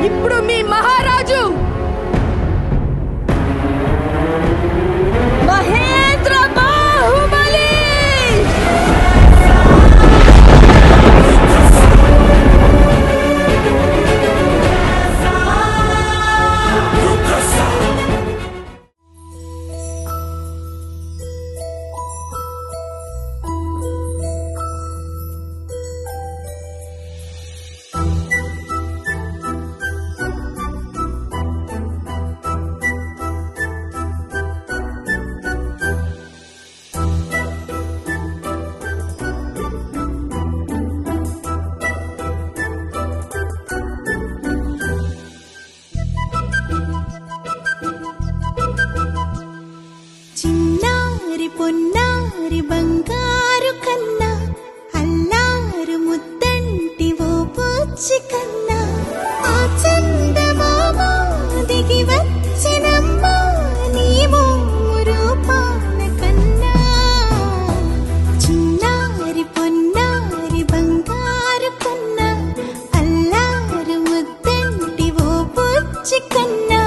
ఇప్పుడు మీ మహారాజు మహేంద్ర బాహుబలి. పొన్నారి బంగారు కన్నా అల్లారు ముద్దంటి ఓ పూచి కన్నా ఆ చందమామ దిగి వచ్చినమ్మా నీ రూపాల కన్నా చిన్నారి పొన్నారి బంగారు కన్నా అల్లారు ముద్దంటి ఓ పూచి కన్నా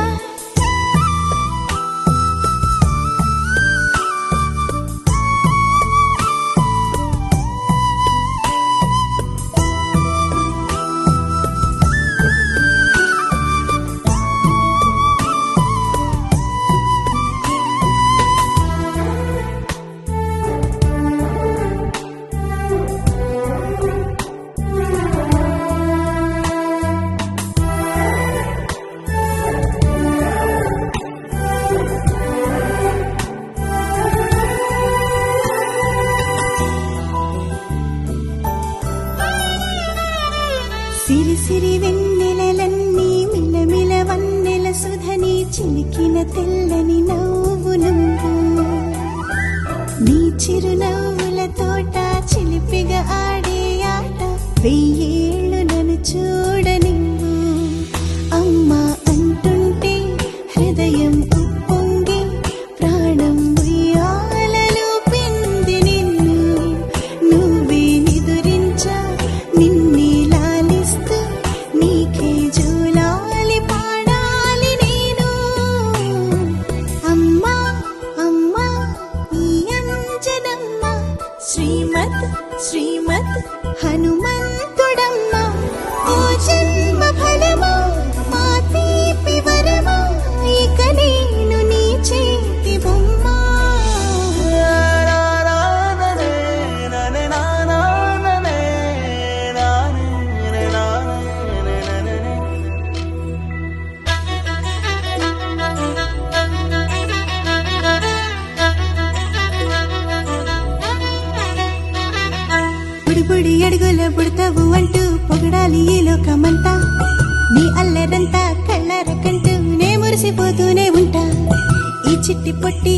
సిరి సిరి వెన్నెలలన్నీ మిలమిల వన్నెల సుధని చిలికిన తెల్లని నవ్వు నువ్వు నీ చిరునవ్వుల తోట చిలిపిగా ఆడే ఆట వెయ్యేళ్ళు నన్ను చూడని అమ్మా అంటుంటే హృదయం ఉప్పొంగి ప్రాణం ఉయ్యాలలో పిండి నిన్ను నువ్వే నిదురించా నిన్నే నీకే జూలాలి పాడాలి నేను అమ్మా అమ్మా ఈ అంజనమ్మ శ్రీమద్ శ్రీమద్ హనుమంతుడమ్మ ఓ జన్మ ఫలమా మా తీపి వరమా ఇక నేను నీ చేతి బొమ్మ. బుడి అడుగుల బుడతావు అంటూ పొగడాలి ఈ లోకమంతా నీ అల్లరంతా కళ్ళారకంటూ నే మురిసిపోతూనే ఉంటా ఈ చిట్టి పొట్టి